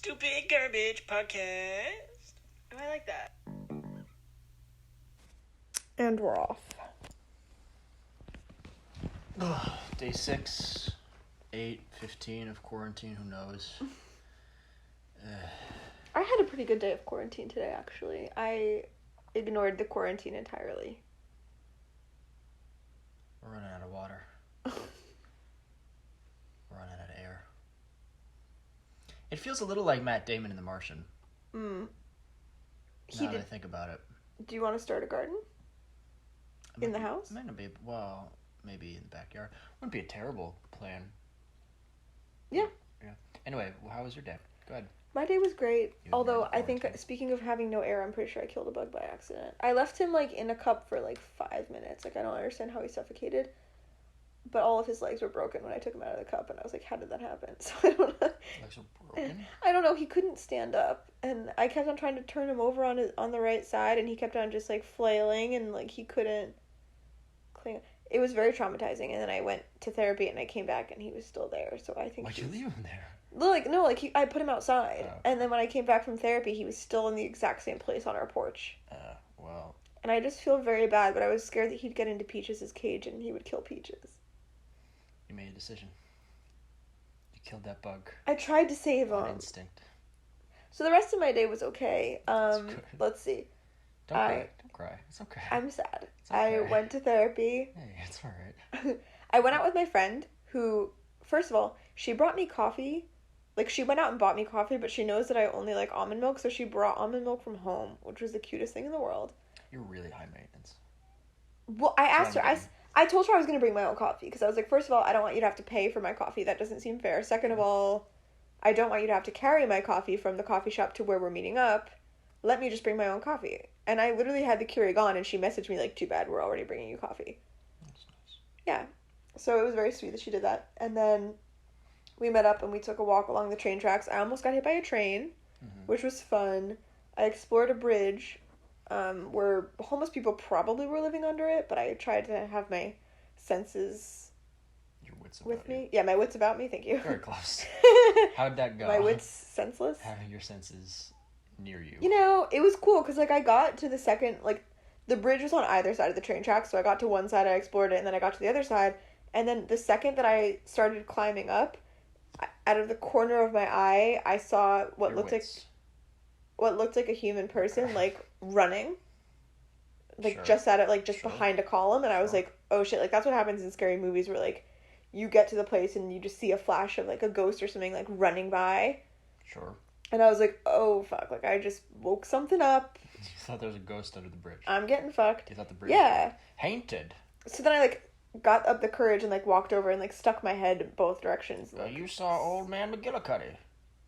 Stupid Garbage Podcast. Oh, I like that. And we're off. Day 6, 8, 15 of quarantine, who knows? I had a pretty good day of quarantine today, actually. I ignored the quarantine entirely. We're running out of water. We're running out of air. It feels a little like Matt Damon in The Martian. Now that I think about it. Do you want to start a garden? In the house? Might not be, well, maybe in the backyard. Wouldn't be a terrible plan. Yeah. Anyway, how was your day? Go ahead. My day was great. You Although, ignored I think, quarantine. speaking of having no air, I'm pretty sure I killed a bug by accident. I left him, in a cup for, 5 minutes. I don't understand how he suffocated. But all of his legs were broken when I took him out of the cup, and I was like, how did that happen? So I don't know. Legs are broken? I don't know. He couldn't stand up, and I kept on trying to turn him over on the right side, and he kept on just, flailing, and, he couldn't cling. It was very traumatizing, and then I went to therapy, and I came back, and he was still there, so I think Why'd you leave him there? I put him outside, Oh. and then when I came back from therapy, he was still in the exact same place on our porch. Well. And I just feel very bad, but I was scared that he'd get into Peaches' cage, and he would kill Peaches. You made a decision. You killed that bug. I tried to save him. On instinct. So the rest of my day was okay. Good. Let's see. Don't cry. Don't cry. It's okay. I'm sad. It's okay. I went to therapy. Hey, it's alright. I went out with my friend who, first of all, she brought me coffee. She went out and bought me coffee, but she knows that I only like almond milk, so she brought almond milk from home, which was the cutest thing in the world. You're really high maintenance. Well, I asked her, I told her I was going to bring my own coffee, because I was like, first of all, I don't want you to have to pay for my coffee. That doesn't seem fair. Second of all, I don't want you to have to carry my coffee from the coffee shop to where we're meeting up. Let me just bring my own coffee. And I literally had the Keurig on, and she messaged me too bad, we're already bringing you coffee. That's nice. Yeah. So it was very sweet that she did that. And then we met up, and we took a walk along the train tracks. I almost got hit by a train, which was fun. I explored a bridge where homeless people probably were living under it, but I tried to have my senses Your wits about with you. me. Yeah, my wits about me, thank you. Very close. How'd that go? My wits senseless. Having your senses near you. It was cool, because, I got to the second, the bridge was on either side of the train track, so I got to one side, I explored it, and then I got to the other side, and then the second that I started climbing up, out of the corner of my eye, I saw what looked like a human person, running. Sure. Just at it, just Sure. behind a column, and I was like, oh shit, that's what happens in scary movies where, you get to the place and you just see a flash of, a ghost or something, running by. Sure. And I was like, oh fuck, I just woke something up. You thought there was a ghost under the bridge. I'm getting fucked. You thought the bridge Yeah. was haunted. So then I, got up the courage and, walked over and, stuck my head in both directions. You saw old man McGillicuddy,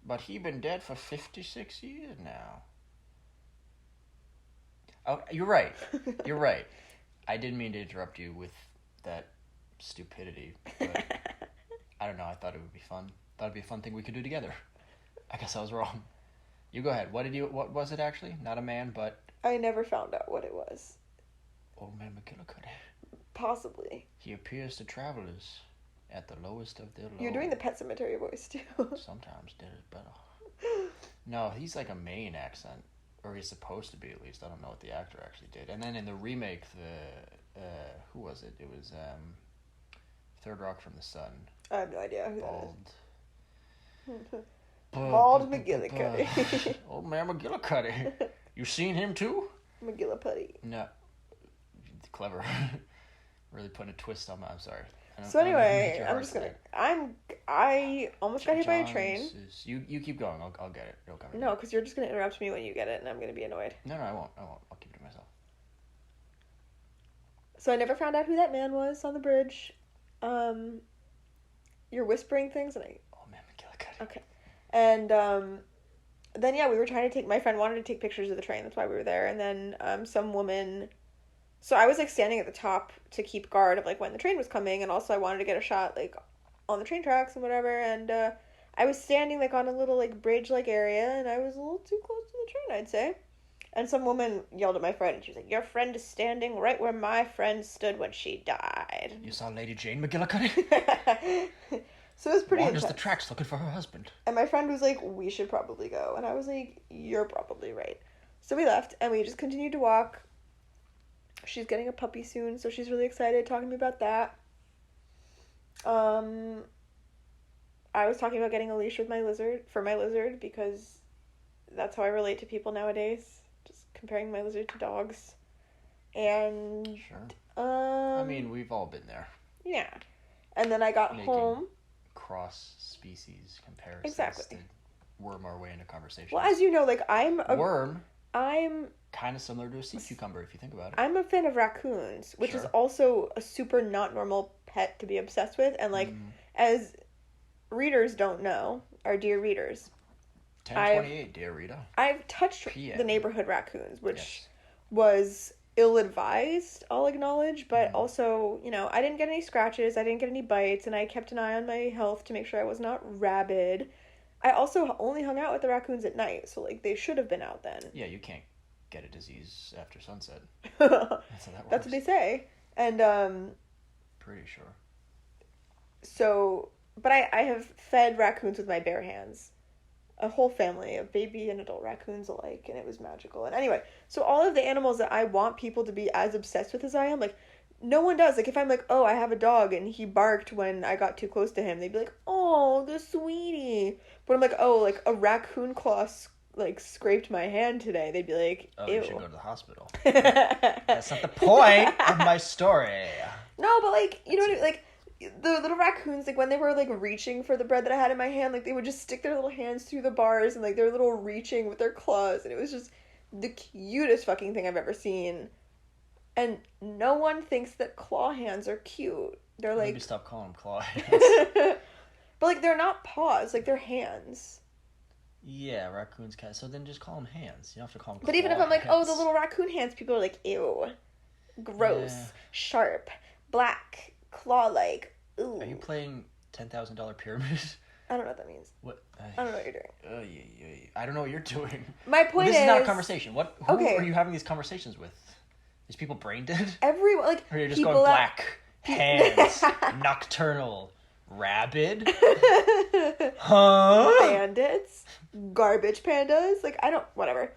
but he been dead for 56 years now. Oh, you're right. You're right. I didn't mean to interrupt you with that stupidity, but I don't know. I thought it would be fun. Thought it'd be a fun thing we could do together. I guess I was wrong. You go ahead. What was it actually? Not a man, but I never found out what it was. old man McGillicuddy. Possibly. He appears to travelers at the lowest of their low. You're doing the Pet Cemetery voice, too. Sometimes did it better. No, he's a Maine accent. Or he's supposed to be, at least. I don't know what the actor actually did. And then in the remake, who was it? It was Third Rock from the Sun. I have no idea who Bald. that is. Bald McGillicuddy. Old man McGillicuddy. You seen him too? McGilliputty. No. Clever. Really putting a twist on my... I'm sorry. So anyway, I'm just gonna... I almost got hit by a train. You keep going. I'll get it. It'll come. No, because you're just gonna interrupt me when you get it, and I'm gonna be annoyed. No, I won't. I'll keep it to myself. So I never found out who that man was on the bridge. You're whispering things, and Oh man, McGillicuddy. Okay. And then we were trying to take... My friend wanted to take pictures of the train. That's why we were there. And then some woman... So I was standing at the top to keep guard of when the train was coming, and also I wanted to get a shot on the train tracks and whatever. And I was standing on a little bridge area, and I was a little too close to the train, I'd say. And some woman yelled at my friend, and she was like, "Your friend is standing right where my friend stood when she died." You saw Lady Jane McGillicuddy? So it was pretty Wanders intense. the tracks looking for her husband. And my friend was like, we should probably go. And I was like, you're probably right. So we left, and we just continued to walk. She's getting a puppy soon, so she's really excited, talking to me about that. I was talking about getting a leash with my lizard, because that's how I relate to people nowadays. Just comparing my lizard to dogs. And Sure. I mean, we've all been there. Yeah. And then I got home. Cross-species comparisons. Exactly. To worm our way into conversation. Well, as you know, like, I'm kind of similar to a sea cucumber, if you think about it. I'm a fan of raccoons, which is also a super not normal pet to be obsessed with. And, like, as readers don't know, our dear readers, 1028, dear Rita. I've touched the neighborhood raccoons, which was ill-advised, I'll acknowledge, but also, you know, I didn't get any scratches, I didn't get any bites, and I kept an eye on my health to make sure I was not rabid. I also only hung out with the raccoons at night, so, like, they should have been out then. Yeah, you can't get a disease after sunset. That's how that works. That's what they say. And, pretty sure. So, but I have fed raccoons with my bare hands. A whole family of baby and adult raccoons alike, and it was magical. And anyway, so all of the animals that I want people to be as obsessed with as I am, like, no one does. Like, if I'm like, oh, I have a dog and he barked when I got too close to him, they'd be like, oh, the sweetie. But I'm like, oh, like, a raccoon claw scraped my hand today. They'd be like, ew. Oh, you should go to the hospital. That's not the point of my story. No, but, like, you know what I mean? Like, the little raccoons, like, when they were, like, reaching for the bread that I had in my hand, like, they would just stick their little hands through the bars and, like, they're little reaching with their claws, and it was just the cutest fucking thing I've ever seen. And no one thinks that claw hands are cute. They're like... Maybe stop calling them claw hands. But, like, they're not paws, like, they're hands. Yeah, raccoons can. So then just call them hands. You don't have to call them claw But even if I'm like, hands. oh, the little raccoon hands, people are like, ew. Gross. Sharp. Black. Claw-like. Ooh. Are you playing $10,000 Pyramid? I don't know what that means. What? I don't know what you're doing. I don't know what you're doing. My point this is not a conversation. Who are you having these conversations with? Is people brain dead? Everyone, like, or you're just going black, hands, nocturnal, rabid, huh? Bandits, garbage pandas. Like, whatever.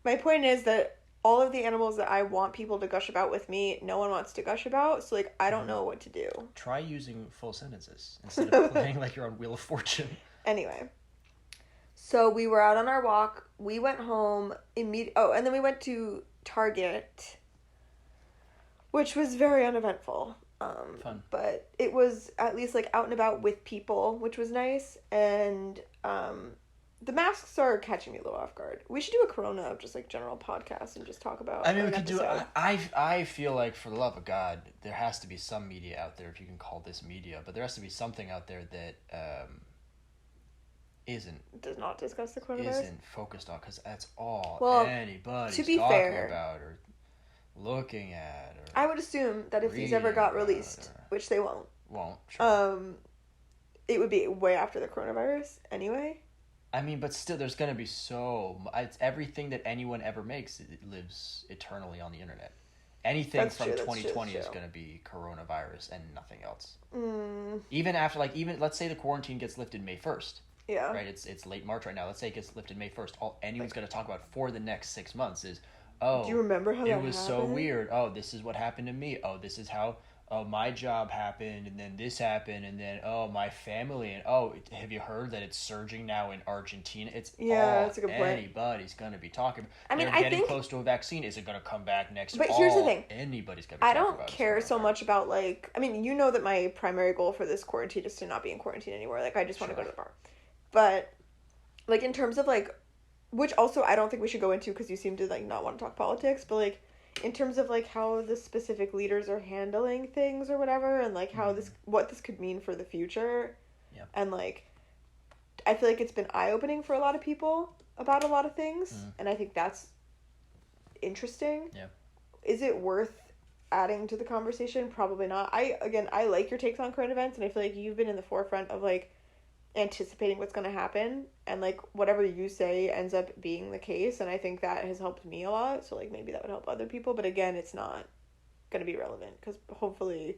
My point is that all of the animals that I want people to gush about with me, no one wants to gush about, so, like, I don't know what to do. Try using full sentences instead of playing like you're on Wheel of Fortune. Anyway. So we were out on our walk. We went home and then we went to Target, which was very uneventful. Fun. But it was at least, like, out and about with people, which was nice, and, the masks are catching me a little off guard. We should do a Corona of just, like, general podcast and just talk about... I mean, we could do... I feel like, for the love of God, there has to be some media out there, if you can call this media, but there has to be something out there that does not discuss the coronavirus? Isn't focused on, because that's all anybody's talking about or looking at. Or I would assume that if these ever got released, which they won't. Sure. It would be way after the coronavirus anyway. I mean, but still, there's going to be it's everything that anyone ever makes, it lives eternally on the internet. Anything from 2020 is going to be coronavirus and nothing else. Even after, like, let's say the quarantine gets lifted May 1st. Yeah. Right? It's late March right now. Let's say it gets lifted May 1st. All anyone's going to talk about for the next 6 months is, oh, do you remember how it was so weird. Oh, this is what happened to me. Oh, this is how... Oh, my job happened, and then this happened, and then, oh, my family, and, oh, have you heard that it's surging now in Argentina? That's a good point. Anybody's going to be talking about. I mean, they're getting close to a vaccine. Is it going to come back next fall? But here's the thing. Anybody's going to be talking about it. I don't care so much about, like... I mean, you know that my primary goal for this quarantine is to not be in quarantine anymore. Like, I just want to go to the bar. But, like, in terms of, like... Which also I don't think we should go into because you seem to, like, not want to talk politics, but, like... In terms of, like, how the specific leaders are handling things or whatever, and, like, how what this could mean for the future. Yep. And, like, I feel like it's been eye-opening for a lot of people about a lot of things, and I think that's interesting. Yeah. Is it worth adding to the conversation? Probably not. I like your takes on current events, and I feel like you've been in the forefront of, like, anticipating what's going to happen, and, like, whatever you say ends up being the case, and I think that has helped me a lot, so, like, maybe that would help other people, but again, it's not going to be relevant, because hopefully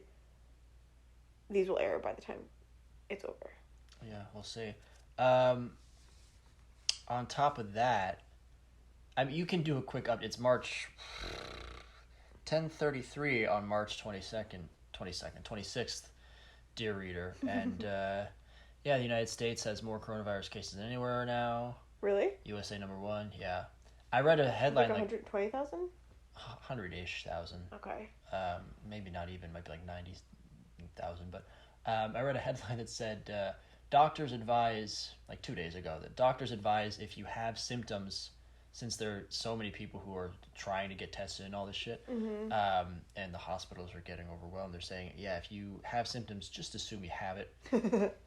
these will air by the time it's over. Yeah, we'll see. On top of that, I mean, you can do a quick update. It's March 10:33 on March 26th, dear reader. And yeah, the United States has more coronavirus cases than anywhere now. Really? USA #1, yeah. I read a headline like 120,000? 100-ish thousand. Okay. Maybe not even, might be like 90,000. But I read a headline that said doctors advise, like 2 days ago, that doctors advise if you have symptoms, since there are so many people who are trying to get tested and all this shit, and the hospitals are getting overwhelmed, they're saying, yeah, if you have symptoms, just assume you have it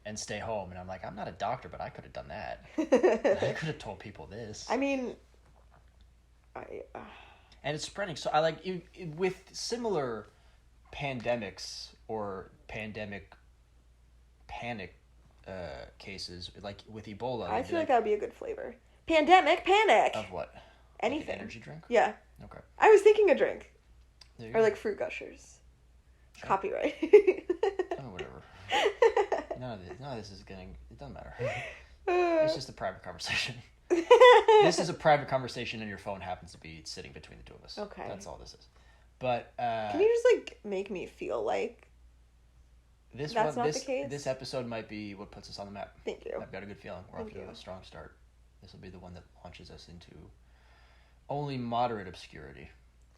and stay home. And I'm like, I'm not a doctor, but I could have done that. I could have told people this. I mean, and it's spreading. So I like with similar pandemics or pandemic panic cases, like with Ebola. I feel like that would be a good flavor. Pandemic panic. Of what? Anything. Like an energy drink? Yeah. Okay. I was thinking a drink. Or go. Like fruit gushers. Sure. Copyright. Oh, whatever. None of this is getting. It doesn't matter. It's just a private conversation. This is a private conversation, and your phone happens to be sitting between the two of us. Okay. That's all this is. But can you just like make me feel like that's not the case? This episode might be what puts us on the map. Thank you. I've got a good feeling. We're off to a strong start. This will be the one that launches us into only moderate obscurity.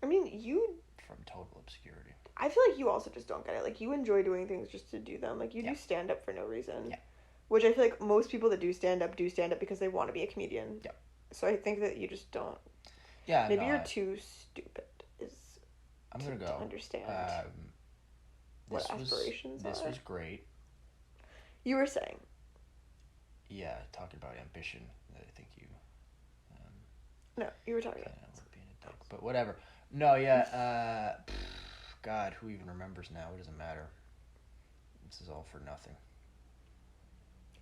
I mean, you... From total obscurity. I feel like you also just don't get it. Like, you enjoy doing things just to do them. Like, you do stand-up for no reason. Yeah. Which I feel like most people that do stand-up because they want to be a comedian. Yeah. So I think that you just don't... Yeah, maybe you're too stupid, I'm going to go. Understand what aspirations are. This was great. You were saying... Yeah, talking about ambition. I think you... no, you were talking about... being a dick, but whatever. No, yeah, God, who even remembers now? It doesn't matter. This is all for nothing.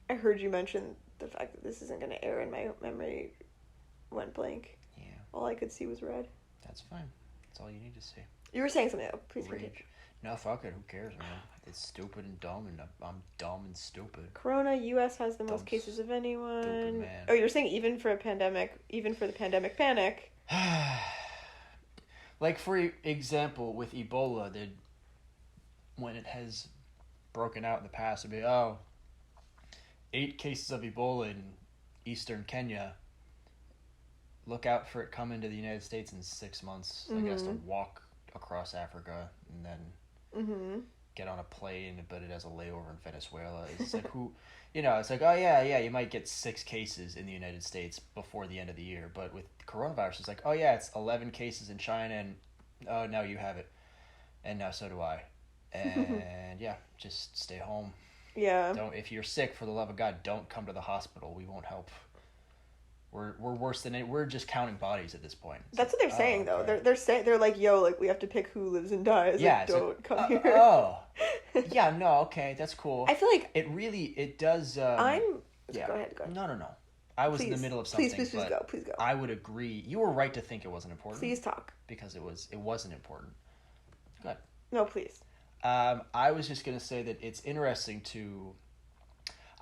I heard you mention the fact that this isn't going to air and my memory went blank. Yeah. All I could see was red. That's fine. That's all you need to see. You were saying something, though. Please continue. No, fuck it. Who cares, man? It's stupid and dumb, and I'm dumb and stupid. Corona, U.S. has the most cases of anyone. Stupid man. Oh, you're saying even for the pandemic panic. Like, for example, with Ebola, when it has broken out in the past, it'd be, 8 cases of Ebola in eastern Kenya. Look out for it coming to the United States in 6 months. Like, it has to walk across Africa and then get on a plane, but it has a layover in Venezuela. It's like, it's like, oh yeah, you might get 6 cases in the United States before the end of the year. But with coronavirus, it's like, oh yeah, it's 11 cases in China, and oh, now you have it. And now so do I. And yeah, just stay home. Yeah. If you're sick, for the love of God, don't come to the hospital. We won't help. We're worse than we're just counting bodies at this point. It's that's what they're saying, though. They're saying, they're like, yo, like, we have to pick who lives and dies. Yeah, like, don't come here. Yeah, no, okay, that's cool. I feel like it does. Go ahead. No. I was in the middle of something. Please go. I would agree. You were right to think it wasn't important. Please talk. Because it wasn't important. Go ahead. No, please. I was just gonna say that it's interesting to.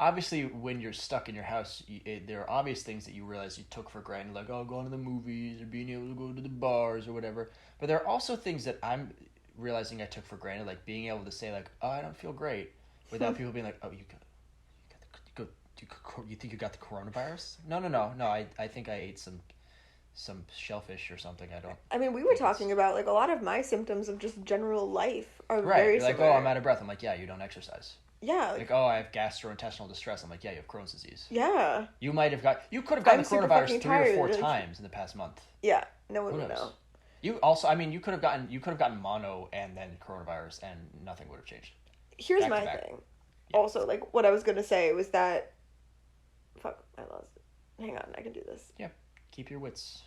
Obviously, when you're stuck in your house, there are obvious things that you realize you took for granted, like, going to the movies or being able to go to the bars or whatever. But there are also things that I'm realizing I took for granted, like being able to say, like, oh, I don't feel great, without people being like, oh, you think you got the coronavirus? No. I think I ate some shellfish or something. I mean, we were talking about, like, a lot of my symptoms of just general life are right. very Like, similar. oh, I'm out of breath. I'm like, yeah, you don't exercise. Yeah. Like, oh, I have gastrointestinal distress. I'm like, yeah, you have Crohn's disease. Yeah. You could have gotten the coronavirus 3 or 4 times in the past month. Yeah. No one would know. You also, I mean, you could have gotten mono and then coronavirus, and nothing would have changed. Here's my thing. Yeah. Also, like, what I was gonna say was that. Fuck, I lost it. Hang on, I can do this. Yeah, keep your wits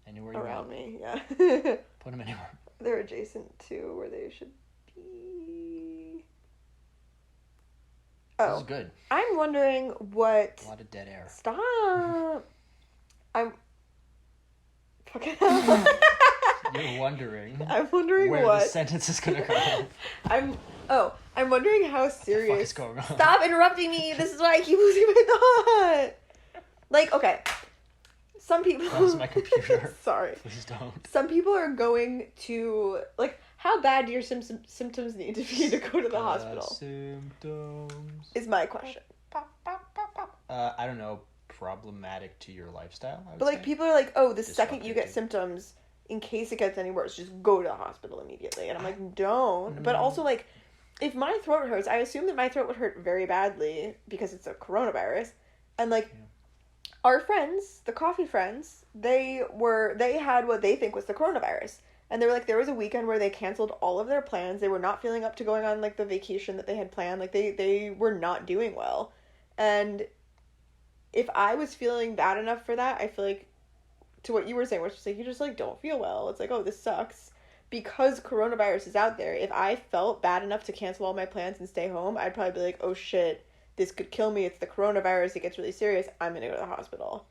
anywhere you want. Around me, yeah. Put them anywhere. They're adjacent to where they should be. Oh, this is good. I'm wondering what. A lot of dead air. Stop. I'm. Fucking. You're wondering. I'm wondering where what the sentence is gonna go. I'm wondering how serious. What the fuck is going on? Stop interrupting me. This is why I keep losing my thought. Like, okay. Some people. That was my computer. Sorry. Please don't. Some people are going to, like, how bad do your symptoms need to be to go to the hospital? Symptoms. Is my question. I don't know. Problematic to your lifestyle, I would But, like, say. people are like, oh, the second you get Disruptive. symptoms, in case it gets any worse, just go to the hospital immediately. And I'm like, don't. But also, like, if my throat hurts, I assume that my throat would hurt very badly because it's a coronavirus. And, like, our friends, the coffee friends, they had what they think was the coronavirus. And they were like, there was a weekend where they canceled all of their plans. They were not feeling up to going on, like, the vacation that they had planned. Like, they were not doing well. And if I was feeling bad enough for that, I feel like, to what you were saying, which is like, you just, like, don't feel well. It's like, oh, this sucks. Because coronavirus is out there, if I felt bad enough to cancel all my plans and stay home, I'd probably be like, oh, shit, this could kill me. It's the coronavirus. It gets really serious. I'm going to go to the hospital.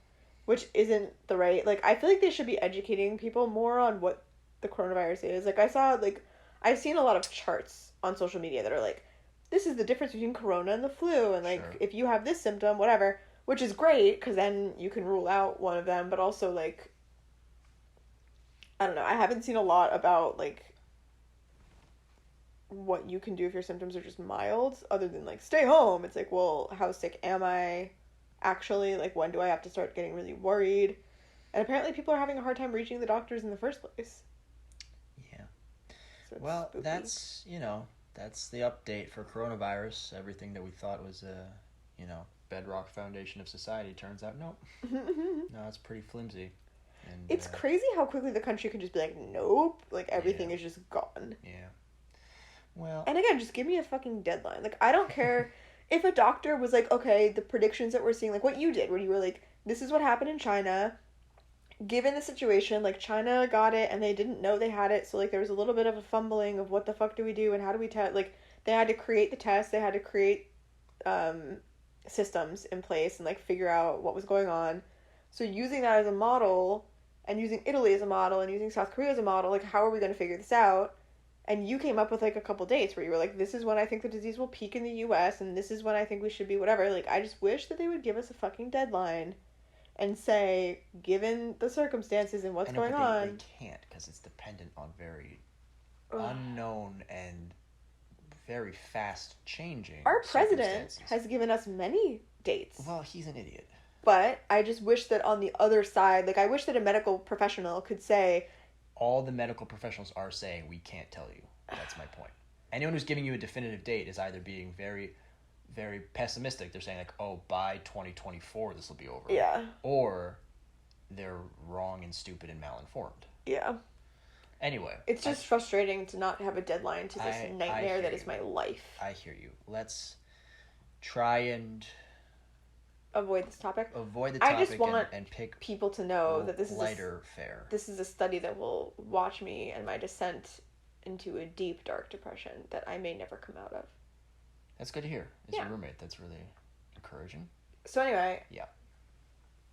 Which isn't the right... Like, I feel like they should be educating people more on what the coronavirus is. Like, I've seen a lot of charts on social media that are like, this is the difference between corona and the flu. And, like, Sure. if you have this symptom, whatever... Which is great, because then you can rule out one of them, but also, like, I don't know, I haven't seen a lot about, like, what you can do if your symptoms are just mild, other than, like, stay home. It's like, well, how sick am I actually? Like, when do I have to start getting really worried? And apparently people are having a hard time reaching the doctors in the first place. Yeah. So Well, spooky. that's the update for coronavirus. Everything that we thought was bedrock foundation of society turns out no, it's pretty flimsy. And It's crazy how quickly the country can just be like, nope, like everything is just gone. Yeah. Well, And again, just give me a fucking deadline. Like, I don't care if a doctor was like, okay, the predictions that we're seeing, like what you did, where you were like, this is what happened in China. Given the situation, like, China got it and they didn't know they had it, so, like, there was a little bit of a fumbling of what the fuck do we do and how do we test. Like, they had to create the test, they had to create systems in place and, like, figure out what was going on. So using that as a model, and using Italy as a model, and using South Korea as a model, like, how are we going to figure this out? And you came up with, like, a couple dates where you were like, this is when I think the disease will peak in the U.S., and this is when I think we should be whatever. Like, I just wish that they would give us a fucking deadline and say, given the circumstances and what's going on... They can't, because it's dependent on very unknown and very fast changing Our president circumstances. has given us many dates. Well, he's an idiot. But I just wish that on the other side, like, I wish that a medical professional could say... All the medical professionals are saying, we can't tell you. That's my point. Anyone who's giving you a definitive date is either being very, very pessimistic. They're saying, like, oh, by 2024 this will be over. Yeah. Or they're wrong and stupid and malinformed. Yeah. Anyway. It's just frustrating to not have a deadline to this nightmare that is you. my life. I hear you. Let's try and... Avoid this topic. Avoid the topic I just want and pick people to know that this is lighter fare. This is a study that will watch me and my descent into a deep, dark depression that I may never come out of. That's good to hear. As your roommate, that's really encouraging. So anyway. Yeah.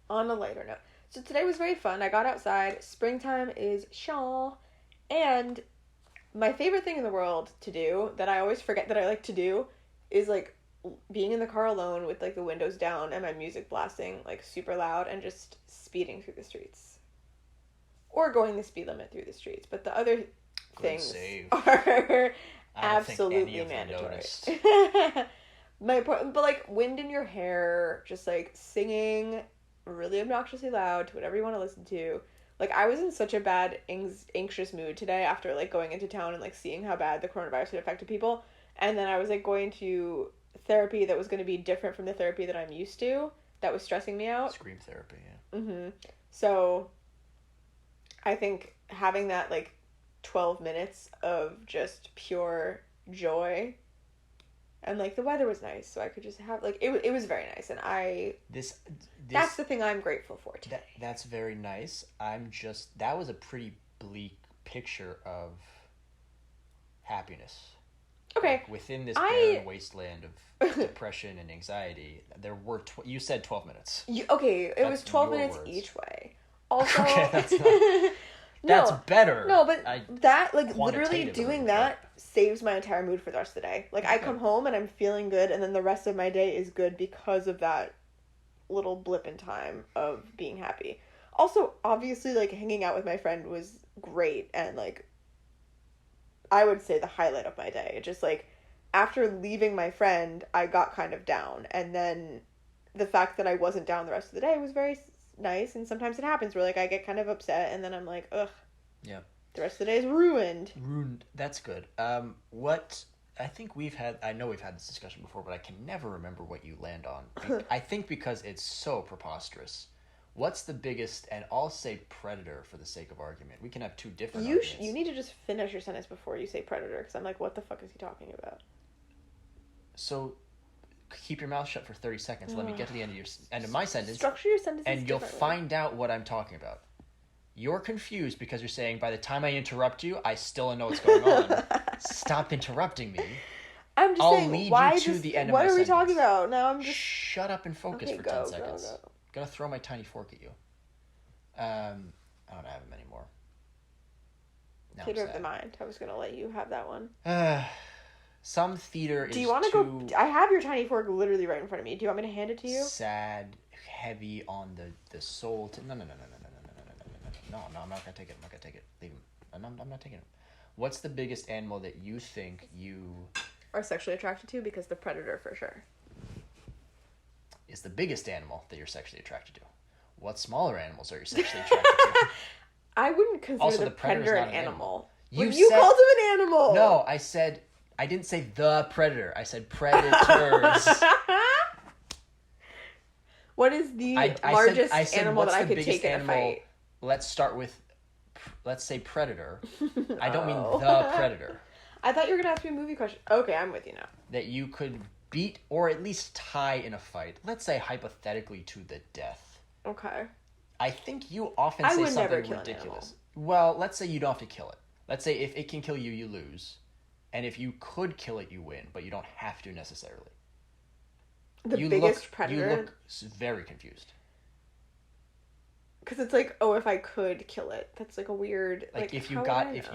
On a lighter note. So today was very fun. I got outside. Springtime is Shaw. And my favorite thing in the world to do, that I always forget that I like to do, is, like, being in the car alone with, like, the windows down and my music blasting, like, super loud and just speeding through the streets. Or going the speed limit through the streets. But the other things are absolutely mandatory. My point, but, like, wind in your hair, just, like, singing really obnoxiously loud to whatever you want to listen to. Like, I was in such a bad, anxious mood today after, like, going into town and, like, seeing how bad the coronavirus had affected people. And then I was, like, going to therapy that was going to be different from the therapy that I'm used to, that was stressing me out. Scream therapy, yeah. Mm-hmm. So, I think having that, like, 12 minutes of just pure joy, and, like, the weather was nice, so I could just have, like, it was very nice, and that's the thing I'm grateful for today. That's very nice. That was a pretty bleak picture of happiness. Okay. Like, within this barren wasteland of depression and anxiety, there were, you said 12 minutes. It was 12 minutes words. each way. Also, okay, that's not... That's better. No, but that, like, literally quantitative doing approach. that saves my entire mood for the rest of the day. Like, I come home and I'm feeling good, and then the rest of my day is good because of that little blip in time of being happy. Also, obviously, like, hanging out with my friend was great, and, like, I would say the highlight of my day. Just, like, after leaving my friend, I got kind of down, and then the fact that I wasn't down the rest of the day was very nice, and sometimes it happens where, like, I get kind of upset, and then I'm like, ugh. Yeah. The rest of the day is ruined. Ruined. That's good. What I think I know we've had this discussion before, but I can never remember what you land on. I think because it's so preposterous. What's the biggest, and I'll say predator for the sake of argument. We can have two different arguments. You need to just finish your sentence before you say predator, because I'm like, what the fuck is he talking about? So, keep your mouth shut for 30 seconds. Let me get to the end of my sentence. Structure your sentences and you'll find out what I'm talking about. You're confused because you're saying, by the time I interrupt you, I still don't know what's going on. Stop interrupting me. I'm just saying, why to the end of my sentence. What are we talking about? Now I'm just... Shut up and focus for 10 seconds. Go. Gonna throw my tiny fork at you. I don't have them anymore. Theater of the mind. I was gonna let you have that one. Some theater is. Do you want to go? I have your tiny fork literally right in front of me. Do you want me to hand it to you? Sad, heavy on the soul. No, I'm not gonna take it. Leave him. I'm not taking him. What's the biggest animal that you think you are sexually attracted to? Because the predator, for sure, is the biggest animal that you're sexually attracted to. What smaller animals are you sexually attracted to? I wouldn't consider also, the predator an animal. You said, called him an animal. No, I didn't say the predator. I said predators. What is the largest animal that I could take in a fight? Let's start with, let's say predator. No. I don't mean the predator. I thought you were going to ask me a movie question. Okay, I'm with you now. That you could beat or at least tie in a fight. Let's say hypothetically to the death. Okay. I think you often say something ridiculous. Well, let's say you don't have to kill it. Let's say if it can kill you, you lose. And if you could kill it, you win. But you don't have to necessarily. The biggest predator? You look very confused. Because it's like, oh, if I could kill it. That's like a weird... Like if you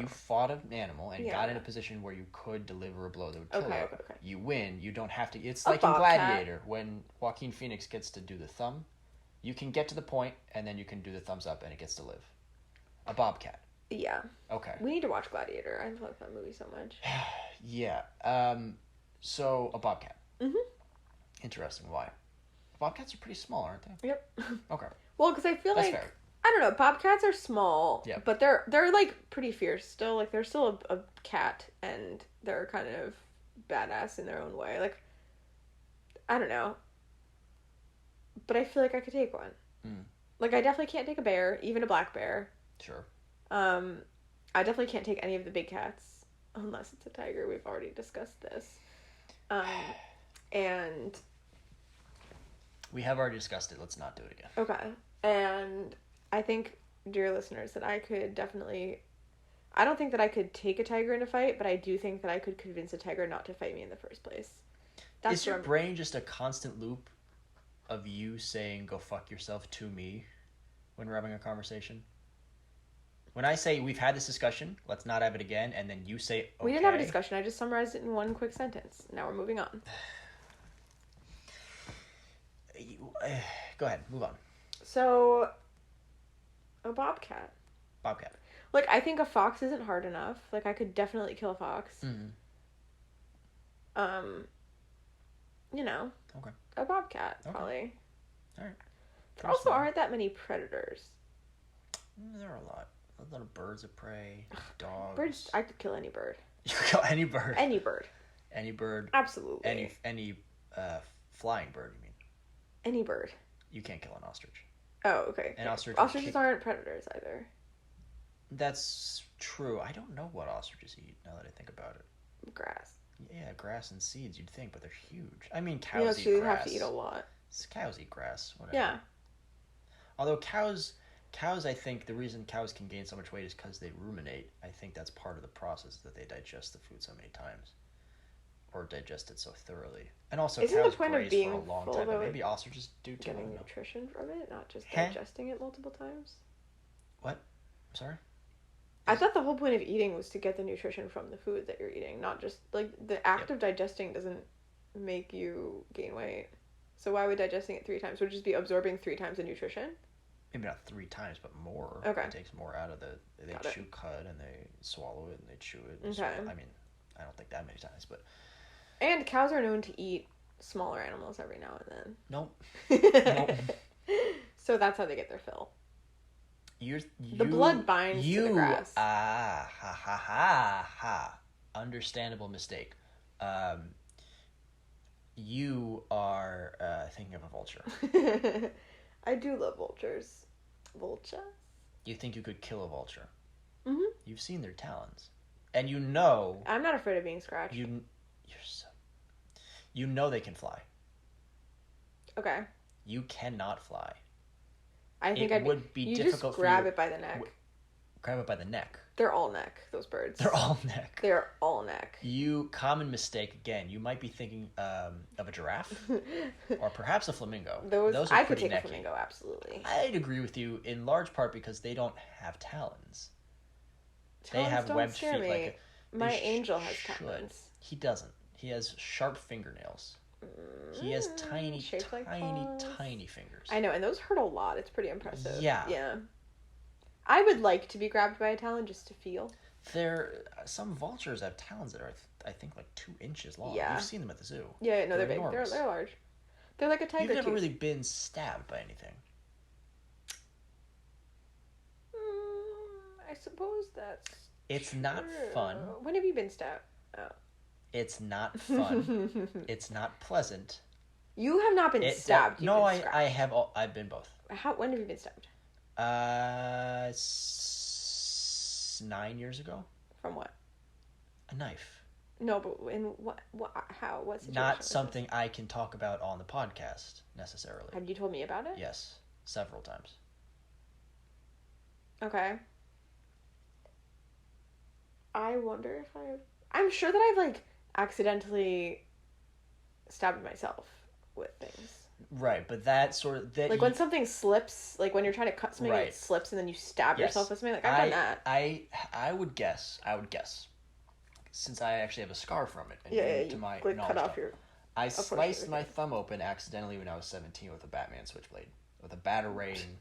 fought an animal and got in a position where you could deliver a blow that would kill it, you win. You don't have to... It's like in Gladiator, when Joaquin Phoenix gets to do the thumb. You can get to the point, and then you can do the thumbs up, and it gets to live. A bobcat. Yeah. Okay. We need to watch Gladiator. I love that movie so much. Yeah. So, a bobcat. Mm-hmm. Interesting. Why? Bobcats are pretty small, aren't they? Yep. Okay. Well, because I feel That's like... fair. I don't know. Bobcats are small, yeah. But they're like, pretty fierce still. Like, they're still a cat, and they're kind of badass in their own way. Like, I don't know. But I feel like I could take one. Mm. Like, I definitely can't take a bear, even a black bear. Sure. I definitely can't take any of the big cats, unless it's a tiger. We've already discussed this. And... We have already discussed it. Let's not do it again. Okay. And I think, dear listeners, that I could definitely... I don't think that I could take a tiger in a fight, but I do think that I could convince a tiger not to fight me in the first place. Is your brain just a constant loop of you saying, go fuck yourself to me when we're having a conversation? When I say, we've had this discussion, let's not have it again, and then you say, okay. We didn't have a discussion. I just summarized it in one quick sentence. Now we're moving on. Go ahead. Move on. So, a bobcat. Bobcat. Like, I think a fox isn't hard enough. Like, I could definitely kill a fox. Mm-hmm. You know. Okay. A bobcat, probably. All right. There also aren't that many predators. There are a lot. A lot of birds of prey, dogs. Birds, I could kill any bird. You could kill any bird? Any bird. Any bird? Absolutely. Any flying bird, you mean? Any bird. You can't kill an ostrich. Oh, okay. And ostriches aren't predators either. That's true. I don't know what ostriches eat, now that I think about it. Grass. Yeah, grass and seeds, you'd think, but they're huge. I mean, cows eat grass. You have to eat a lot. Cows eat grass, whatever. Yeah. Although cows, I think the reason cows can gain so much weight is because they ruminate. I think that's part of the process, that they digest the food so many times. Or digest it so thoroughly. And also, Isn't cows the point graze of being for a long time, but maybe ostriches do too. Getting nutrition from it, not just digesting it multiple times? What? I'm sorry? I thought the whole point of eating was to get the nutrition from the food that you're eating, not just, like, the act of digesting doesn't make you gain weight. So why would digesting it 3 times? Would it just be absorbing 3 times the nutrition? Maybe not 3 times, but more. Okay. It takes more out of they chew cud and they swallow it and they chew it. And Okay. I mean, I don't think that many times, but. And cows are known to eat smaller animals every now and then. Nope. Nope. So that's how they get their fill. The blood binds to the grass. Understandable mistake. You are thinking of a vulture. I do love vultures. Vultures? You think you could kill a vulture. Mm-hmm. You've seen their talons. And you know... I'm not afraid of being scratched. You know they can fly. Okay. You cannot fly. I think it would be difficult just grab it by the neck. Grab it by the neck. They're all neck, those birds. They're all neck. They're all neck. Common mistake, again, you might be thinking of a giraffe or perhaps a flamingo. Those I could take necky. A flamingo, absolutely. I'd agree with you in large part because they don't have talons. They have webbed feet. Me. My angel has talons. He doesn't. He has sharp fingernails. He has tiny fingers. I know, and those hurt a lot. It's pretty impressive. Yeah. I would like to be grabbed by a talon just to feel. Some vultures have talons that are, I think, like 2 inches long. Yeah. You've seen them at the zoo. Yeah, no, they're big. They're large. They're like a tiger. You've never really been stabbed by anything. I suppose that's. It's not fun. When have you been stabbed? Oh. It's not fun. It's not pleasant. You have not been stabbed. No, I have. I've been both. When have you been stabbed? 9 years ago. From what? A knife. No, but in what situation? Not something I can talk about on the podcast necessarily. Have you told me about it? Yes, several times. Okay. I wonder if I'm sure that I've accidentally stabbed myself with things. Right, but that sort of... when something slips, when you're trying to cut something and it slips and then you stab yourself with something, I've done that. I would guess, since I actually have a scar from it. And to my knowledge, cut off your... I sliced my thumb open accidentally when I was 17 with a Batman switchblade. With a Batarang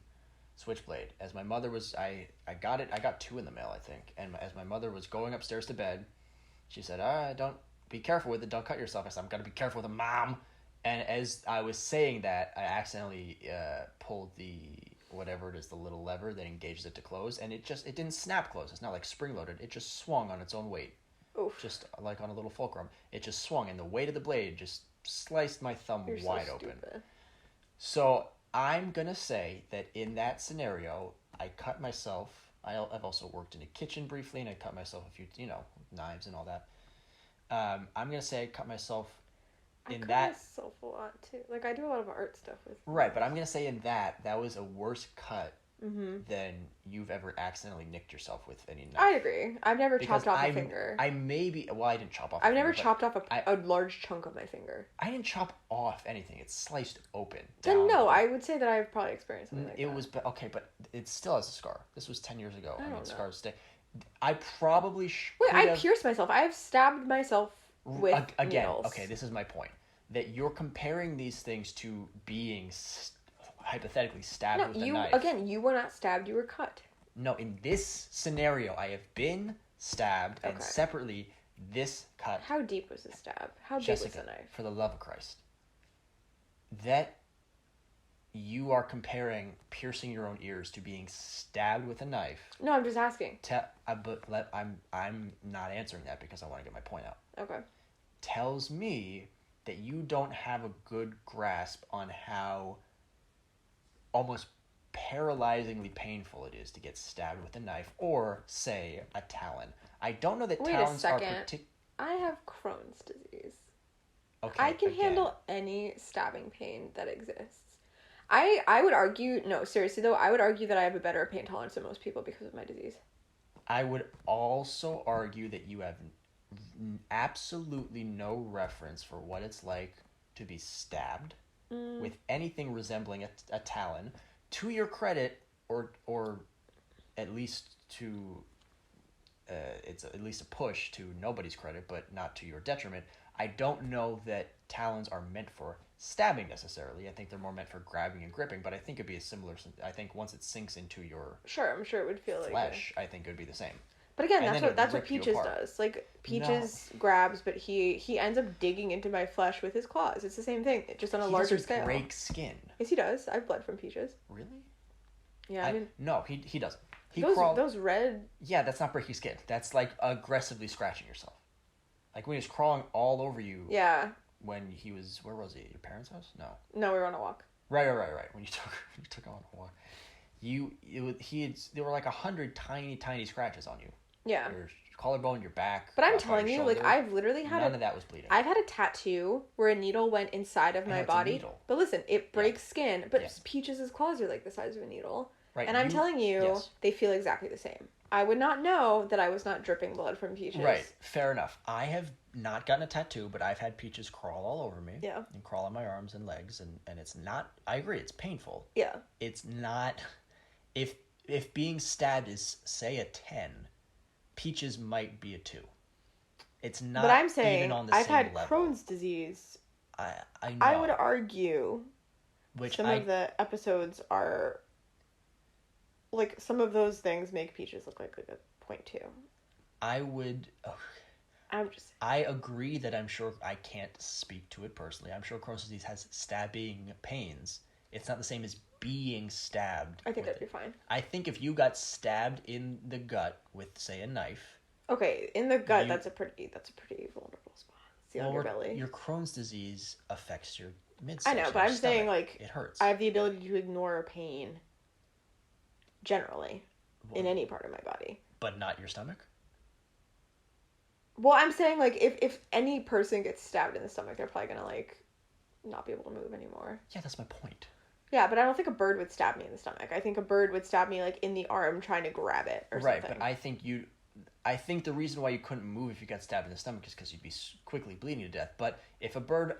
switchblade. As my mother was... I got 2 in the mail, I think. And as my mother was going upstairs to bed, she said, don't... Be careful with it, don't cut yourself. I said, I'm gonna be careful with it, Mom! And as I was saying that, I accidentally pulled the whatever it is, the little lever that engages it to close, and it didn't snap close. It's not like spring loaded. It just swung on its own weight. Oof. Just like on a little fulcrum. It just swung, and the weight of the blade just sliced my thumb wide open. So I'm gonna say that in that scenario, I cut myself. I've also worked in a kitchen briefly, and I cut myself a few, knives and all that. I'm gonna say I cut myself. I cut myself a lot too. I do a lot of art stuff with. Right, but I'm gonna say in that was a worse cut than you've ever accidentally nicked yourself with any knife. I agree. I've never chopped off a finger. I didn't chop off. I've never chopped off a large chunk of my finger. I didn't chop off anything. It's sliced open. Then no, I would say that I've probably experienced something like that. It was okay, but it still has a scar. This was 10 years ago. I mean, scars stay. I probably Wait, I pierced myself. I have stabbed myself with needles. Okay, this is my point. That you're comparing these things to being hypothetically stabbed with a knife. Again, you were not stabbed, you were cut. No, in this scenario, I have been stabbed, and separately, this cut. How deep was the stab? How big was the knife? For the love of Christ. That you are comparing piercing your own ears to being stabbed with a knife. No, I'm just asking. I'm not answering that because I want to get my point out. Okay. Tells me that you don't have a good grasp on how almost paralyzingly painful it is to get stabbed with a knife or, say, a talon. I don't know that talons are... Wait a second. I have Crohn's disease. Okay, I can handle any stabbing pain that exists. I would argue... No, seriously, though, I would argue that I have a better pain tolerance than most people because of my disease. I would also argue that you have absolutely no reference for what it's like to be stabbed with anything resembling a talon. To your credit, or at least to it's at least a push to nobody's credit, but not to your detriment. I don't know that talons are meant for stabbing necessarily. I think they're more meant for grabbing and gripping, but I think it'd be a similar. I think once it sinks into your Sure, I'm sure it would feel flesh, I think it would be the same. But again, And that's what Peaches does. Like Peaches grabs, but he ends up digging into my flesh with his claws. It's the same thing, just on a larger scale. He doesn't break skin. Yes, he does. I've bled from Peaches. Really? Yeah, I mean, no, he doesn't. Those red. Yeah, that's not breaking skin. That's like aggressively scratching yourself. Like when he was crawling all over you. Yeah. When he was, where was he? At your parents' house? No. No, we were on a walk. Right. When you took him on a walk, there were like 100 tiny scratches on you. Yeah. Your collarbone, your back. But I'm telling you, like I've literally had none of that was bleeding. I've had a tattoo where a needle went inside of my body. It's a needle. But listen, it breaks skin. But Peaches' claws are like the size of a needle. Right. And I'm telling you, they feel exactly the same. I would not know that I was not dripping blood from Peaches. Right. Fair enough. I have not gotten a tattoo, but I've had Peaches crawl all over me. Yeah. And crawl on my arms and legs, and it's not. I agree. It's painful. Yeah. It's not. If being stabbed is say a 10, Peaches might be a 2. It's not. But I'm saying even on the I've same had level. Crohn's disease. I know. I would argue. Which some of the episodes are. Like, some of those things make Peaches look like a 0.2. I would... Oh, I agree that I'm sure I can't speak to it personally. I'm sure Crohn's disease has stabbing pains. It's not the same as being stabbed. I think that'd be fine. I think if you got stabbed in the gut with, say, a knife... Okay, in the gut, that's a pretty vulnerable spot. It's the underbelly. Your Crohn's disease affects your midsection. I know, but I'm saying, like... It hurts. I have the ability to ignore pain... generally, in any part of my body. But not your stomach? Well, I'm saying, like, if any person gets stabbed in the stomach, they're probably gonna, like, not be able to move anymore. Yeah, that's my point. Yeah, but I don't think a bird would stab me in the stomach. I think a bird would stab me, like, in the arm trying to grab it or something. Right, but I think the reason why you couldn't move if you got stabbed in the stomach is because you'd be quickly bleeding to death. But if a bird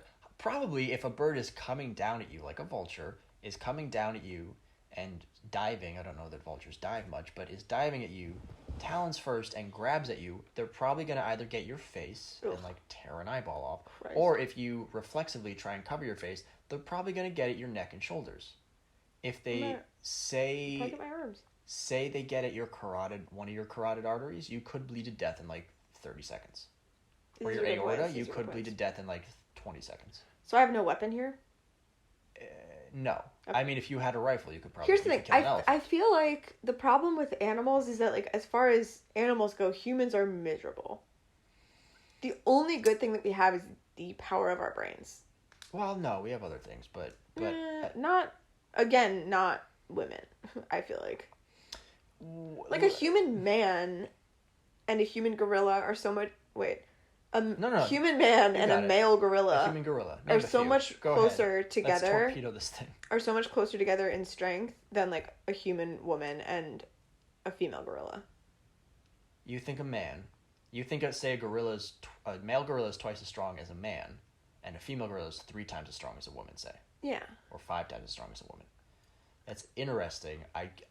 is coming down at you, like a vulture, is coming down at you and diving, I don't know that vultures dive much, but is diving at you, talons first, and grabs at you, they're probably going to either get your face and, like, tear an eyeball off, Christ. Or if you reflexively try and cover your face, they're probably going to get at your neck and shoulders. If they get my arms. say they get at one of your carotid arteries, you could bleed to death in, like, 30 seconds. Or your aorta, you could bleed to death in, like, 20 seconds. So I have no weapon here? No. Okay. I mean, if you had a rifle, you could probably... Here's the thing. I feel like the problem with animals is that, like, as far as animals go, humans are miserable. The only good thing that we have is the power of our brains. Well, no, we have other things, but not women, I feel like. Like, a human man and a human gorilla are so much... Wait... human man and a male gorilla. A human gorilla. Are so much closer together. Let's torpedo this thing. Are so much closer together in strength than, like, a human woman and a female gorilla. You think say a male gorilla is twice as strong as a man, and a female gorilla is 3 times as strong as a woman, say. Yeah. Or 5 times as strong as a woman. That's interesting. Like